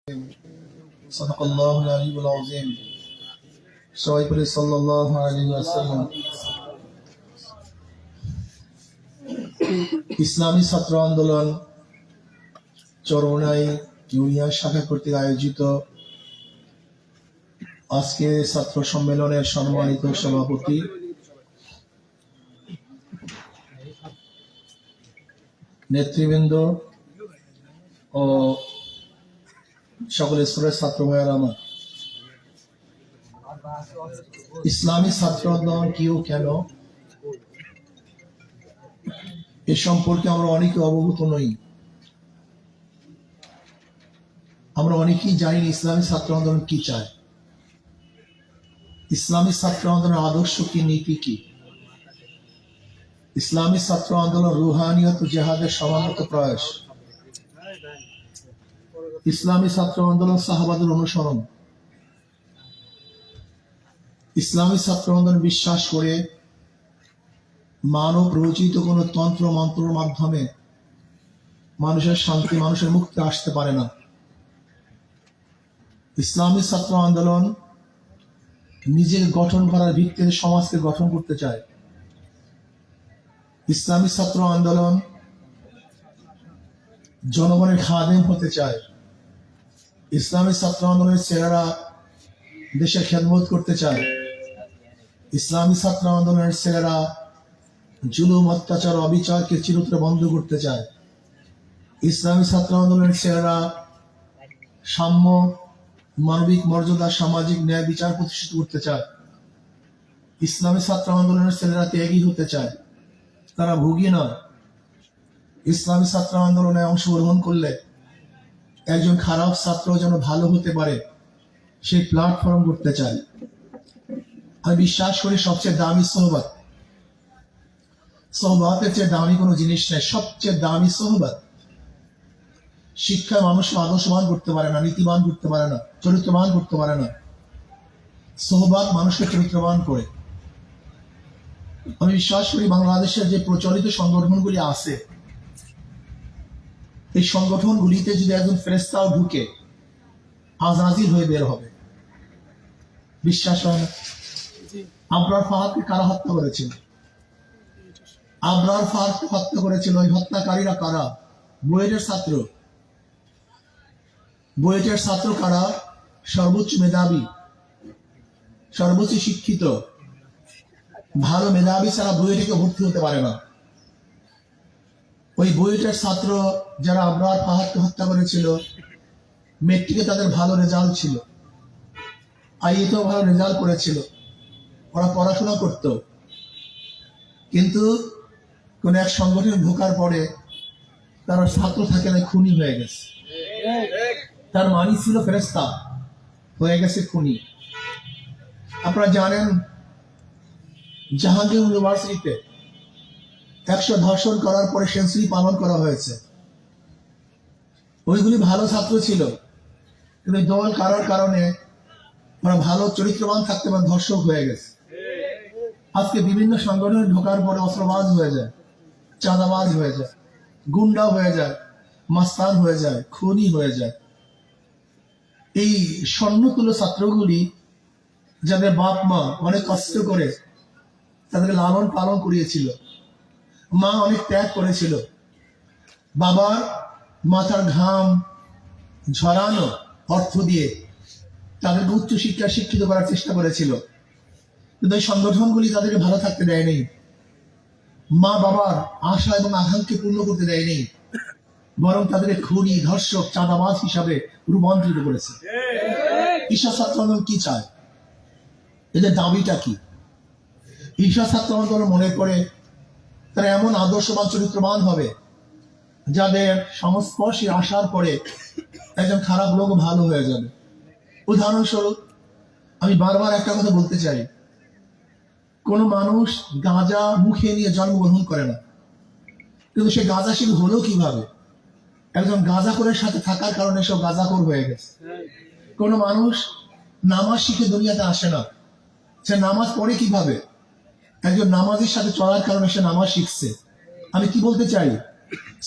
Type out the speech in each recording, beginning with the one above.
صدق الله العلي العظيم সবাই বলে সাল্লাল্লাহু আলাইহি ওয়াসাল্লাম। ইসলামী ছাত্র আন্দোলন চরমনাই ইউনিয়ন শাখা কর্তৃক আয়োজিত আজকে ছাত্র সম্মেলনের সম্মানিত সভাপতি নেতৃবৃন্দ ও সকল স্তরের ছাত্র ভাইয়েরা আমার, ইসলামী ছাত্র আন্দোলন কি ও কেন এ সম্পর্কে আমরা অনেকে অবগত নই। আমরা অনেকেই জানি না ইসলামী ছাত্র আন্দোলন কি চায়, ইসলামী ছাত্র আন্দোলনের আদর্শ কি, নীতি কি। ইসলামী ছাত্র আন্দোলন রুহানিয়ত জেহাদের সমানত প্রয়াস। ইসলামী ছাত্র আন্দোলন সাহাবাদের অনুসরণ। ইসলামী ছাত্র আন্দোলন বিশ্বাস করে মানব রচিত কোন তন্ত্র মন্ত্রের মাধ্যমে মানুষের শান্তি, মানুষের মুক্তি আসতে পারে না। ইসলামী ছাত্র আন্দোলন নিজেকে গঠন করার ভিত্তিতে সমাজকে গঠন করতে চায়। ইসলামী ছাত্র আন্দোলন জনগণের খাদেম হতে চায়। ইসলামী ছাত্র আন্দোলনের ছেলেরা দেশের খেদমত করতে চায়। ইসলামী ছাত্র আন্দোলনের ছেলেরা জুলুম, অত্যাচার, অবিচারকে চিরতরে বন্ধ করতে চায়। ইসলামী ছাত্র আন্দোলনের ছেলেরা সাম্য, মানবিক মর্যাদা, সামাজিক ন্যায় বিচার প্রতিষ্ঠিত করতে চায়। ইসলামী ছাত্র আন্দোলনের ছেলেরা ত্যাগী হতে চায়, তারা ভুগি নয়। ইসলামী ছাত্র আন্দোলনে অংশগ্রহণ করলে একজন খারাপ ছাত্র যেন ভালো হতে পারে সেই প্ল্যাটফর্ম করতে চায়। আমি বিশ্বাস করি সবচেয়ে দামি সোহবত, সোহবতের চেয়ে দামি কোনো জিনিস নেই। সবচেয়ে দামি সোহবত। শিক্ষায় মানুষকে আদর্শবান করতে পারে না, নীতিবান করতে পারে না, চরিত্রবান করতে পারে না। সোহবত মানুষকে চরিত্রবান করে। আমি বিশ্বাস করি বাংলাদেশের যে প্রচলিত সংগঠনগুলি আছে, এই সংগঠনগুলিতে যদি একজন ফেরেশতাও ঢুকে আজরাজিল হয়ে বের হবে। বিশ্বাস হয় না? আবরার ফাহাদকে কারা হত্যা করেছিল? আবরার ফাহাদকে হত্যা করেছিল ওই হত্যাকারীরা কারা? বুয়েটের ছাত্র। বুয়েটের ছাত্র কারা? সর্বোচ্চ মেধাবী, সর্বোচ্চ শিক্ষিত। ভালো মেধাবী ছাড়া বুয়েটে ভর্তি হতে পারে না। ওই বুয়েটের ছাত্র যারা আবরার ফাহাদকে হত্যা করেছিল, মেট্রিকে তাদের ভালো রেজাল্ট ছিল, আইএতেও ভালো রেজাল্ট করেছিল, ওরা পড়াশোনা করত। কিন্তু কোন এক সংগঠনে ঢোকার পরে তারা ছাত্র থাকে না, খুনি হয়ে গেছে। তার মানি ছিল ফেরেশতা, হয়ে গেছে খুনি। আপনারা জানেন জাহাঙ্গীর ইউনিভার্সিটিতে 100 ধর্ষণ করার পরে সেঞ্চুরি পালন করা হয়েছে। ওইগুলি ভালো ছাত্র ছিল, কিন্তু দল কারোর কারণে ওরা ভালো চরিত্রবান থাকতে পারে, ধর্ষক হয়ে গেছে। আজকে বিভিন্ন সংগঠনে ঢোকার পরে অস্ত্রবাজ হয়ে যায়, চাঁদাবাজ হয়ে যায়, গুন্ডা হয়ে যায়, মাস্তান হয়ে যায়, খুনি হয়ে যায়। এই স্বর্ণতুল্য ছাত্রগুলি যাদের বাপ মা অনেক কষ্ট করে তাদেরকে লালন পালন করিয়েছিল, মা অনেক ত্যাগ করেছিল, বাবার মাথার ঘাম ঝরানো অর্থ দিয়ে তাদেরকে উচ্চ শিক্ষা শিক্ষিত করার চেষ্টা করেছিল, কিন্তু এই সংগঠনগুলি তাদেরকে ভালো থাকতে দেয়নি, মা বাবার আশা এবং আকাঙ্ক্ষা পূর্ণ করতে দেয়নি, বরং তাদেরকে খুনি, ধর্ষক, চাঁদাবাজ হিসাবে রূপান্তরিত করেছে। ঈশা ছাত্র আন্দোলন কি চায়? এদের দাবিটা কি? ঈশা ছাত্র আন্দোলন মনে করে তারা এমন আদর্শবান, চরিত্রবান হবে যাদের সংস্পর্শে আসার পরে একজন খারাপ লোক ভালো হয়ে যাবে। উদাহরণস্বরূপ আমি বারবার একটা কথা বলতে চাই, কোন মানুষ গাঁজা মুখে নিয়ে জন্মগ্রহণ করে না, কিন্তু সে গাঁজাশীল হলো কিভাবে? একজন গাঁজাখোরের সাথে থাকার কারণে সব গাঁজাখোর হয়ে গেছে। কোন মানুষ নামাজ শিখে দুনিয়াতে আসে না, সে নামাজ পড়ে কিভাবে? একজন নামাজের সাথে চলার কারণে সে নামাজ শিখছে। আমি কি বলতে চাই?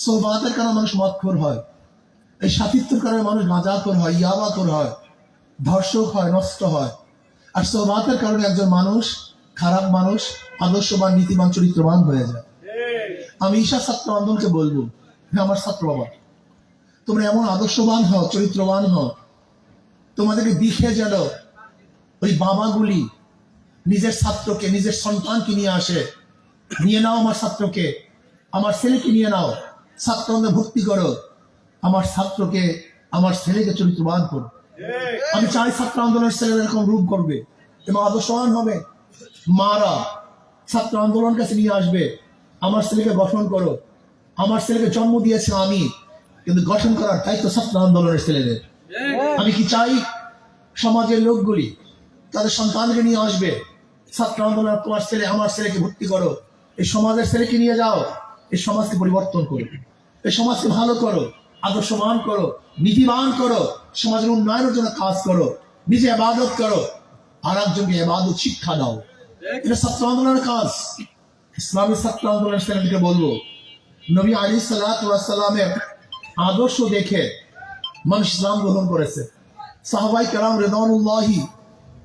সোহবতের কারণে মানুষ মদখোর হয়, এই সাথিত্বের কারণে মানুষ গাঁজাখোর হয়, ইয়াবাখোর হয়, ধর্ষক হয়, নষ্ট হয়। আর সোহবাতের কারণে একজন মানুষ, খারাপ মানুষ, আদর্শবান, নীতিবান, চরিত্রবান হয়ে যায়। আমি ঈশা ছাত্র আন্দোলনকে বলবো, হ্যাঁ আমার ছাত্র বাবা, তোমরা এমন আদর্শবান হও, চরিত্রবান হও, তোমাদেরকে দেখে যেন ওই বাবাগুলি নিজের ছাত্রকে, নিজের সন্তানকে নিয়ে আসে, নিয়ে নাও আমার ছাত্রকে, আমার ছেলেকে নিয়ে নাও, ছাত্র ভর্তি করো, আমার ছাত্রকে, আমার ছেলেকে চরিত্রবান করো। আমি চাই ছাত্র আন্দোলনের ছেলেরা এরকম রূপ করবে এবং আদর্শবান হবে। মারা ছাত্র আন্দোলন কাছে নিয়ে আসবে, আমার ছেলেকে গঠন করো, আমার ছেলেকে জন্ম দিয়েছে আমি, কিন্তু গঠন করার দায়িত্ব ছাত্র আন্দোলনের ছেলেদের। আমি কি চাই সমাজের লোকগুলি তাদের সন্তানকে নিয়ে আসবে, ছাত্র আন্দোলন, তোমার ছেলে, আমার ছেলেকে ভর্তি করো, এই সমাজের ছেলেকে নিয়ে যাও, এই সমাজকে পরিবর্তন করো, এই সমাজকে ভালো করো, আদর্শবান করো, নীতিবান করো, সমাজের উন্নয়নের জন্য কাজ করো, নিজে ইবাদত করো, আর একজনকে ইবাদত শিক্ষা দাও। এটা ছাত্র আন্দোলনের কাজ। ইসলামী ছাত্র আন্দোলনের ছেলেদেরকে বলবো, নবী আলাইহিস সালাতু ওয়াস সালামের আদর্শ দেখে মানুষ ইসলাম গ্রহণ করেছে। সাহাবাই কেরাম রিদওয়ানুল্লাহি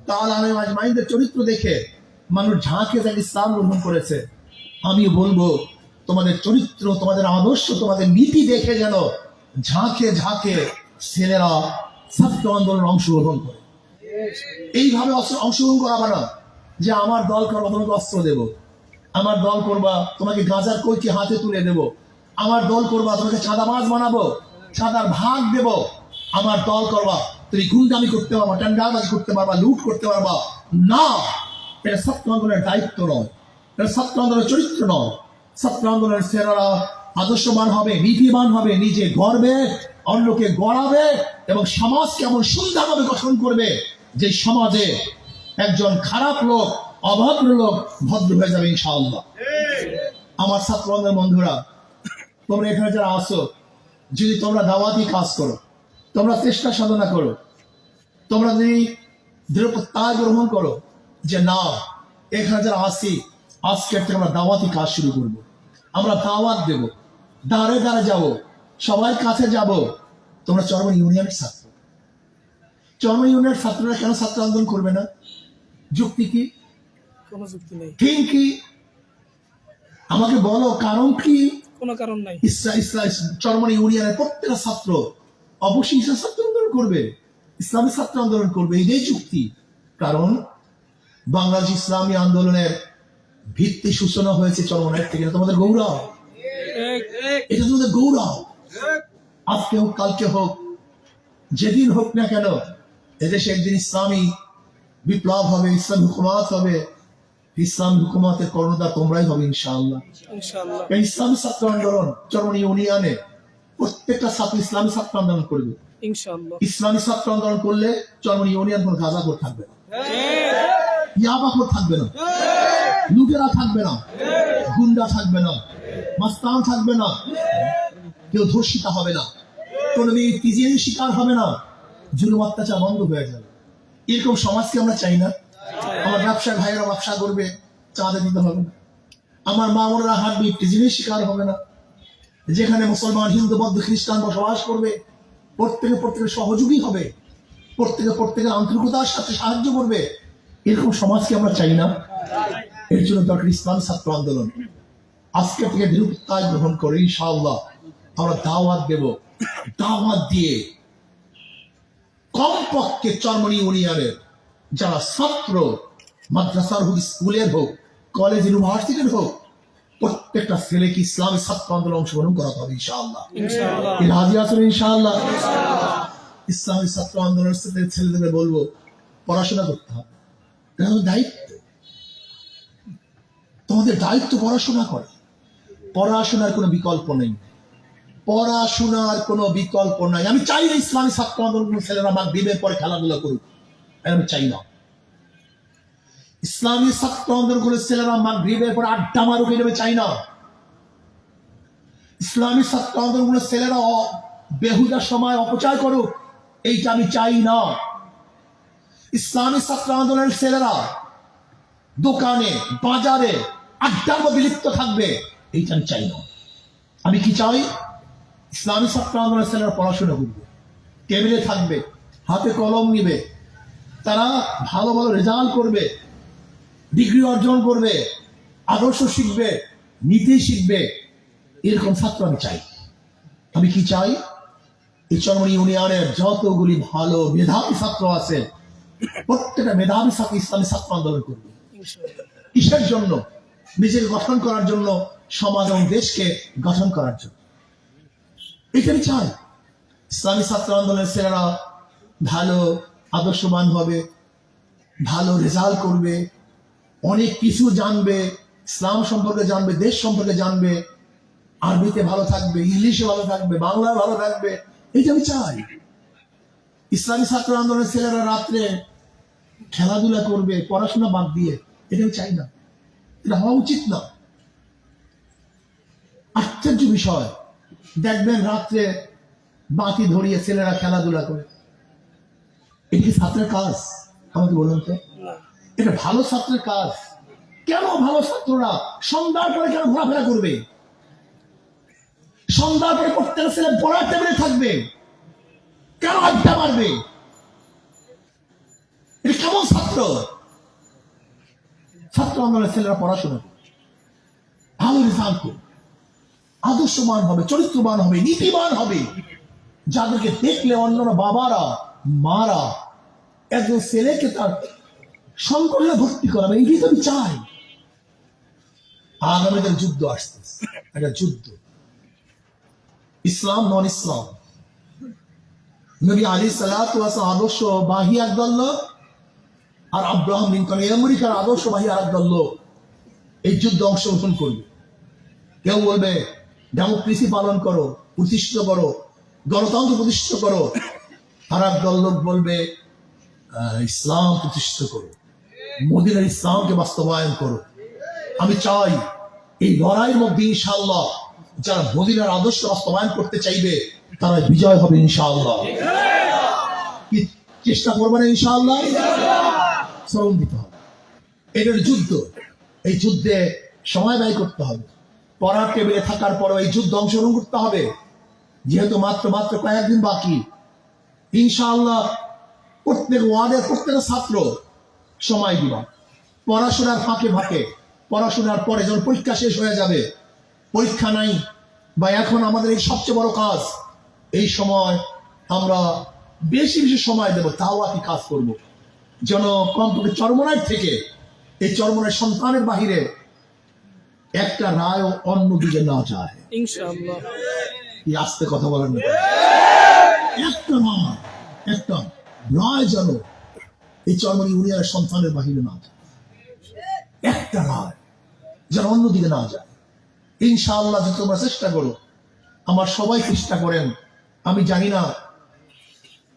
তাআলা আলাইহিম আজমাইনদের চরিত্র দেখে মানুষ ঝাঁকে ঝাঁকে ইসলাম গ্রহণ করেছে। আমি বলবো, তোমাদের চরিত্র, তোমাদের আদর্শ, তোমাদের নীতি দেখে যেন ঝাঁকে ঝাঁকে ছেলেরা ছাত্র আন্দোলনে অংশগ্রহণ করে। এইভাবে অংশগ্রহণ করাবা না যে আমার দল করবা তোমাকে অস্ত্র দেব, আমার দল করবা তোমাকে গাঁজার কইকে হাতে তুলে দেব, আমার দল করবা তোমাকে চাঁদাবাজ বানাবো, চাঁদার ভাগ দেব, আমার দল করবা তুমি গুন্ডামি করতে পারবা, টেন্ডারবাজি করতে পারবা, লুট করতে পারবা না। এটা ছাত্র আন্দোলনের দায়িত্ব নয়, এটা ছাত্র আন্দোলনের চরিত্র নয়। ছাত্র আন্দোলনের ছেলেরা আদর্শবান হবে, নীতিবান হবে, নিজে গড়বে, অন্যকে গড়াবে এবং সমাজকে এমন সুন্দরভাবে গঠন করবে যে সমাজে একজন খারাপ লোক, অভদ্র লোক ভদ্র হয়ে যাবে ইনশাআল্লাহ। আমার ছাত্র আন্দোলনের বন্ধুরা, তোমরা এখানে যারা আসো, যদি তোমরা দাওয়াতি কাজ করো, তোমরা চেষ্টা সাধনা করো, তোমরা যদি দৃঢ় প্রত্যয় গ্রহণ করো যে না, এখানে যারা আসি, আজকের থেকে আমরা দাওয়াতি কাজ শুরু করবো, আমরা দাওয়াত দেব, দাঁড়ে দাঁড়ে যাবো, সবার কাছে যাব। তোমরা চরমন ইউনিয়নের ছাত্র, চরমন ইউনিয়নের ছাত্ররা কেন ছাত্র আন্দোলন করবে না? যুক্তি কি? কোনো যুক্তি নেই, ঠিক কি? আমাকে বলো, কারণ কি? কোনো কারণ নাই। চরমন ইউনিয়নের প্রত্যেকটা ছাত্র অবশ্যই ছাত্র আন্দোলন করবে, ইসলামী ছাত্র আন্দোলন করবে, এটাই যুক্তি। কারণ বাংলাদেশ ইসলামী আন্দোলনের ভিত্তি সূচনা হয়েছে চরমনের থেকে। তোমাদের গৌরব, এটা তোমাদের গৌরব। আজকে হোক, কালকে হোক, যেদিন হোক না কেন, এদেশে একদিন ইসলামী বিপ্লব হবে, ইসলাম হুকুমাত হবে, ইসলাম হুকুমাতের কর্ণধার তোমরাই হবে ইনশাআল্লাহ। ইনশাআল্লাহ ইসলামী ছাত্র আন্দোলন চরমন ইউনিয়নে প্রত্যেকটা ছাত্র ইসলামী ছাত্র আন্দোলন করবে। ইনশাআল্লাহ ইসলামী ছাত্র আন্দোলন করলে চরমন ইউনিয়ন কোনো গাঁজাখোর থাকবে না, ইয়াবাখোর থাকবে না, লুটেরা থাকবে না, গুন্ডা থাকবে না, মাস্তান থাকবে না, কেউ ধর্ষিতা হবে না, কোনো মেয়ে তিজের শিকার হবে না, জুলুম অত্যাচার বন্ধ হয়ে যাবে। এরকম সমাজকে আমরা চাই না। আমার ব্যবসার ভাইয়েরা ব্যবসা করবে, চাঁদা দিতে হবে না। আমার মা বোনেরা হাঁটবে, তিজের শিকার হবে না। যেখানে মুসলমান, হিন্দু, বৌদ্ধ, খ্রিস্টান বসবাস করবে, প্রত্যেকে সহযোগী হবে, প্রত্যেকে আন্তরিকতার সাথে সাহায্য করবে। এরকম সমাজকে আমরা চাই না। এর জন্য দরকার ইসলামী ছাত্র আন্দোলন। আজকে থেকে দৃঢ় প্রত্যয় গ্রহণ করে ইনশাআল্লাহ আমরা দাওয়াত দেব। দাওয়াত দিয়ে কমপক্ষে চরমন ইউনিয়নের যারা ছাত্র, মাদ্রাসার হোক, স্কুলের হোক, কলেজ, ইউনিভার্সিটির হোক, প্রত্যেকটা ছেলেকে ইসলামী ছাত্র আন্দোলন অংশগ্রহণ করাতে হবে ইনশাআল্লাহ। রাজি আছেন ইনশাআল্লাহ? ইসলামী ছাত্র আন্দোলনের ছেলেদের বলবো, পড়াশোনা করতে হবে, দায়িত্ব, তোমাদের দায়িত্ব পড়াশোনা করা। পড়াশোনার কোনো বিকল্প নেই, পড়াশোনার কোনো বিকল্প নাই। আমি চাই না ইসলামী ছাত্র আন্দোলন ছেলেরা মাগরিবের পরে খেলাধুলা করুক, আমি চাই না। ইসলামী ছাত্র আন্দোলন ছেলেরা মাগরিবের পরে আড্ডা মারুক, এটা আমি চাই না। ইসলামী ছাত্র আন্দোলন ছেলেরা বেহুদা সময় অপচয় করুক, এইটা আমি চাই না। ইসলামী ছাত্র আন্দোলনের ছেলেরা দোকানে, বাজারে আড্ডার মধ্যে লিপ্ত থাকবে, এইটা আমি চাই না। আমি কি চাই? ইসলামী ছাত্র আন্দোলনের ছেলেরা পড়াশোনা করবে, টেবিলে থাকবে, হাতে কলম নিবে, তারা ভালো ভালো রেজাল্ট করবে, ডিগ্রি অর্জন করবে, আদর্শ শিখবে, নীতি শিখবে। এরকম ছাত্র আমি চাই। আমি কি চাই? এই চরমনি ইউনিয়নের যতগুলি ভালো মেধাবী ছাত্র আছে, প্রত্যেকটা মেধাবী ছাত্র ইসলামী ছাত্র আন্দোলন করবে। ইনশাআল্লাহ। কিসের জন্য? নিজেকে গঠন করার জন্য, সমাজ এবং দেশকে গঠন করার জন্য। এটা আমি চাই। ইসলামী ছাত্র আন্দোলনের ছেলেরা ভালো আদর্শবান হবে, ভালো রেজাল্ট করবে, অনেক কিছু জানবে, ইসলাম সম্পর্কে জানবে, দেশ সম্পর্কে জানবে, আরবিতে ভালো থাকবে, ইংলিশে ভালো থাকবে, বাংলায় ভালো থাকবে। এটা আমি চাই। ইসলামী ছাত্র আন্দোলনের ছেলেরা রাত্রে খেলাধুলা করবে, পড়াশোনা বাদ দিয়ে, এটা আমি চাই না। এটা হওয়া উচিত না। আশ্চর্য বিষয়, দেখবেন রাত্রে বাতি ধরিয়ে ছেলেরা খেলাধুলা করে। এটা কি ছাত্রের কাজ? আমাকে বলুন তো। না। এটা ভালো ছাত্রের কাজ? কেন ভালো ছাত্ররা সন্ধ্যার পরে কেন ঘোরাফেরা করবে? সন্ধ্যার পরে প্রত্যেক ছেলে পড়ার টেবিলে থাকবে, কেন আড্ডা মারবে? এটা কেমন ছাত্র? ছাত্র আন্দোলনের ছেলেরা পড়াশোনা করবে, ভালো রেজাল্ট করবে, আদর্শবান হবে, চরিত্রবান হবে, নীতিবান হবে, যাদেরকে দেখলে অন্যরা বাবারা মারা একজন ছেলেকে তার সংকলনে ভর্তি করাবে। এই তো আমি চাই। আগামীদের যুদ্ধ আসতেছে, একটা যুদ্ধ, ইসলাম নন ইসলাম। নবী আলাইহিস সালাতু ওয়াস সালাম আদর্শবাহী একদল লোক, আর আব্রাহাম লিঙ্কন আমেরিকার আদর্শবাহী আর একদল লোক এই যুদ্ধে অংশগ্রহণ করবে। কেউ বলবে ডেমোক্রেসি পালন করো, প্রতিষ্ঠিত করো, গণতন্ত্র প্রতিষ্ঠিত করো। আর একদল লোক বলবে ইসলাম প্রতিষ্ঠিত করো, মদিনার ইসলামকে বাস্তবায়ন করো। আমি চাই এই লড়াইয়ের মধ্যে ইনশাআল্লাহ যারা মদিনার আদর্শ বাস্তবায়ন করতে চাইবে তারা বিজয় হবে ইনশাআল্লাহ। কি চেষ্টা করবে না ইনশাআল্লাহ? শ্রম দিতে হবে। এটার যুদ্ধ, এই যুদ্ধে সময় ব্যয় করতে হবে। পড়ার টেবিলে থাকার পরও এই যুদ্ধ অংশগ্রহণ করতে হবে। যেহেতু মাত্র কয়েকদিন বাকি, ইনশাআল্লাহ প্রত্যেক ওয়ার্ডের প্রত্যেক ছাত্র সময় দিবা। পড়াশোনার ফাঁকে ফাঁকে, পড়াশোনার পরে যখন পরীক্ষা শেষ হয়ে যাবে, পরীক্ষা নাই বা এখন আমাদের এই সবচেয়ে বড় কাজ, এই সময় আমরা বেশি বেশি সময় দেবো, দাওয়াতি কাজ করব। যেন কমপক্ষে চরমনাই থেকে এই চরমনাই সন্তানের বাহিরে একটা রায় অন্য দিকে না যায়। ইনশাআল্লাহ। এই আস্তে কথা বলেন না। একটা নয়, একটা রায় যেন এই চরমনি ইউনিয়নের সন্তানের বাহিরে না যায়, একটা রায় যেন অন্যদিকে না যায়। ইনশাআল্লাহ যদি তোমরা চেষ্টা করো, আমার সবাই চেষ্টা করেন। আমি জানি না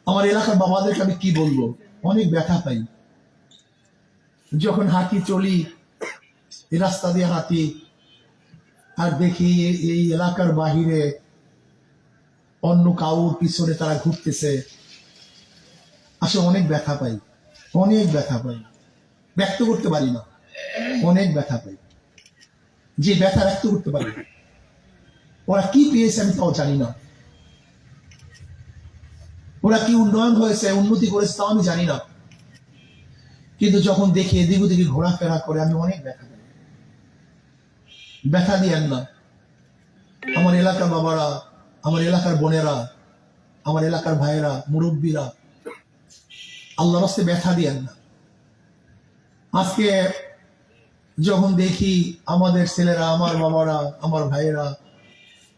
আমার এলাকার বাবাদেরকে আমি কি বলবো, অনেক ব্যথা পাই যখন হাঁটি, চলি এই রাস্তা দিয়ে হাঁটি আর দেখি এই এলাকার বাহিরে অন্য কাউর পিছনে তারা ঘুরতেছে। আসলে অনেক ব্যথা পাই, অনেক ব্যথা পাই, ব্যক্ত করতে পারি না। অনেক ব্যথা পাই, যে ব্যথা ব্যক্ত করতে পারি না। ওরা কি পেয়েছে আমি তাও জানি না, ওরা কি উন্নয়ন হয়েছে, উন্নতি করেছে তাও আমি জানি না। কিন্তু যখন দেখি এদিক ওদিকে ঘোরাফেরা করে আমি অনেক ব্যথা পাই। ব্যথা দিয়েন না আমার এলাকার বাবারা, আমার এলাকার বোনেরা, আমার এলাকার ভাইয়েরা, মুরব্বীরা, আল্লাহর রাস্তে ব্যথা দিয়েন না। আজকে যখন দেখি আমাদের ছেলেরা, আমার বাবারা, আমার ভাইয়েরা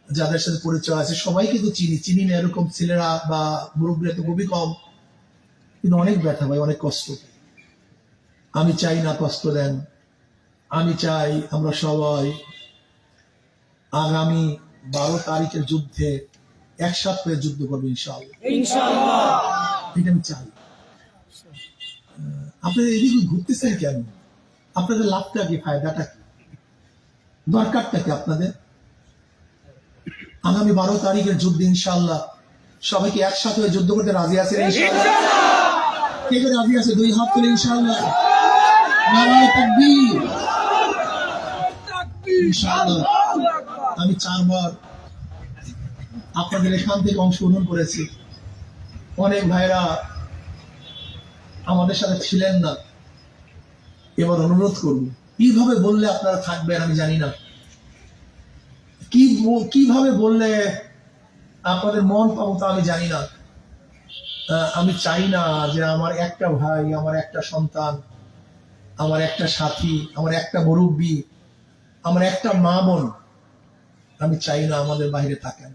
যাদের সাথে পরিচয় আছে সবাই কিন্তু চিনি না এরকম ছেলেরা বা মুরব্বীরা তো খুবই কম, কিন্তু অনেক ব্যথা পাই, অনেক কষ্ট পাই। আমি চাই না কষ্ট দেন। আমি চাই আমরা সবাই আগামী 12 তারিখের যুদ্ধে একসাথে হয়ে যুদ্ধ করবো ইনশাআল্লাহ। এটা আমি চাই। আপনাদের এদিকে ঘুরতেছেন কেন? আপনাদের লাভটা কি, ফায়দাটা কি, দরকারটা কি আপনাদের? আগামী 12 তারিখের যুদ্ধ ইনশাআল্লাহ সবাইকে একসাথে হয়ে যুদ্ধ করতে রাজি আছেন ইনশাআল্লাহ? কে কে রাজি আছে? 2 হাত তুলে ইনশাআল্লাহ। নারায়ে তাকবীর। ইনশাআল্লাহ আমি 4 বার আপনাদের এখান থেকে অংশগ্রহণ করেছি। অনেক ভাইরা আমাদের সাথে ছিলেন না। এবার অনুরোধ করব, কিভাবে বললে আপনারা থাকবেন আমি জানি না, কিভাবে বললে আপনাদের মন পাবো তা আমি জানি না। আমি চাই না যে আমার একটা ভাই, আমার একটা সন্তান, আমার একটা সাথী, আমার একটা মুরব্বী, আমার একটা মা বোন, আমি চাই না আমাদের বাইরে থাকেন।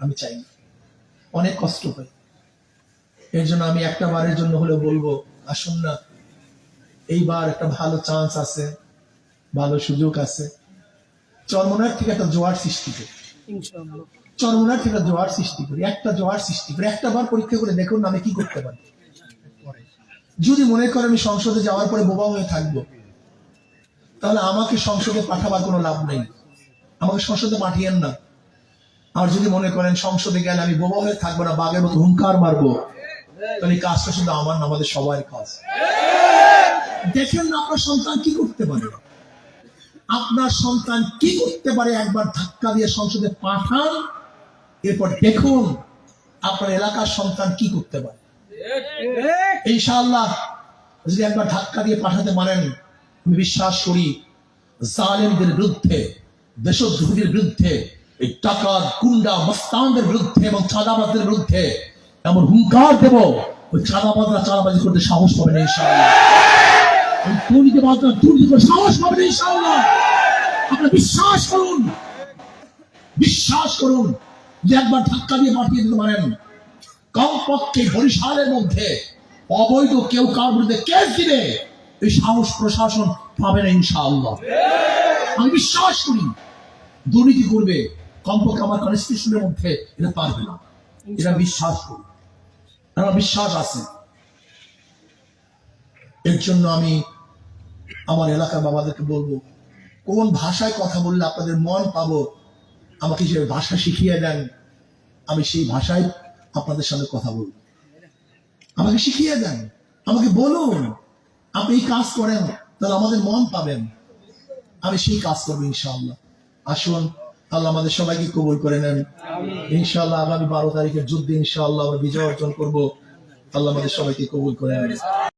আমি চাই না, অনেক কষ্ট হয়। এর জন্য আমি একটা বারের জন্য হলেও বলবো, আসুন না, এইবার একটা ভালো চান্স আছে, ভালো সুযোগ আছে। চরমনার থেকে একটা জোয়ার সৃষ্টি করি, ইনশাআল্লাহ। চরমনার থেকে জোয়ার সৃষ্টি করি, একটা জোয়ার সৃষ্টি করি। একটা বার পরীক্ষা করে দেখুন আমি কি করতে পারি। যদি মনে করেন আমি সংসদে যাওয়ার পরে বোবা হয়ে থাকবো, তাহলে আমাকে সংসদে পাঠাবার কোনো লাভ নেই, আমাকে সংসদে পাঠিয়েন না। আর যদি মনে করেন সংসদে গেলে আমি বোবা হয়ে থাকবো না, বাঘের মতো হুঙ্কার মারবো, তাহলে এই কাজটা শুধু আমার না, আমাদের সবার কাজ। দেখেন না আপনার সন্তান কি করতে পারে, আপনার সন্তান কি করতে পারে। একবার ধাক্কা দিয়ে সংসদে পাঠান, এরপর দেখুন আপনার এলাকার সন্তান কি করতে পারে। ইনশাআল্লাহ যদি একবার ধাক্কা দিয়ে পাঠাতে পারেন, আমি বিশ্বাস করি জালেমদের বিরুদ্ধে, দেশদ্রোহীদের বিরুদ্ধে, এই ডাকাত গুন্ডা মস্তানদের বিরুদ্ধে এবং চাঁদাবাজদের বিরুদ্ধে এমন হুঙ্কার দেব, ওই চাঁদাবাজরা চাঁদাবাজি করতে সাহস পাবে না ইনশাআল্লাহ। ওই দুর্নীতিবাজরা দুর্নীতি করতে সাহস পাবে না ইনশাআল্লাহ। আপনারা বিশ্বাস করুন, বিশ্বাস করুন যে একবার ধাক্কা দিয়ে পাঠিয়ে দিতে পারেন, কমপক্ষে বরিশালের মধ্যে অবৈধ কেউ কার বিরুদ্ধে কেস দিবে, এই সাহস প্রশাসন পাবে না ইনশাআল্লাহ। আমি বিশ্বাস করি দুর্নীতি করবে, কমপক্ষে আমার কনস্টিটিউশনের মধ্যে এটা পারবে না, এটা বিশ্বাস করি, আমার বিশ্বাস আছে। এর জন্য আমি আমার এলাকার বাবাদেরকে বলবো, কোন ভাষায় কথা বললে আপনাদের মন পাবো, আমাকে যে ভাষা শিখিয়ে দেন, আমি সেই ভাষায় আপনাদের সাথে কথা বলবো। আমাকে শিখিয়ে দেন, আমাকে বলুন আপনি এই কাজ করেন, তাহলে আমাদের মন পাবেন, আমি সেই কাজ করবো ইনশাআল্লাহ। আসুন, আল্লাহ আমাদের সবাইকে কবুল করে নেন ইনশাআল্লাহ। আগামী 12 তারিখের যুদ্ধে ইনশাআল্লাহ আমরা বিজয় অর্জন করবো। আল্লাহ আমাদের সবাইকে কবুল করে নেন।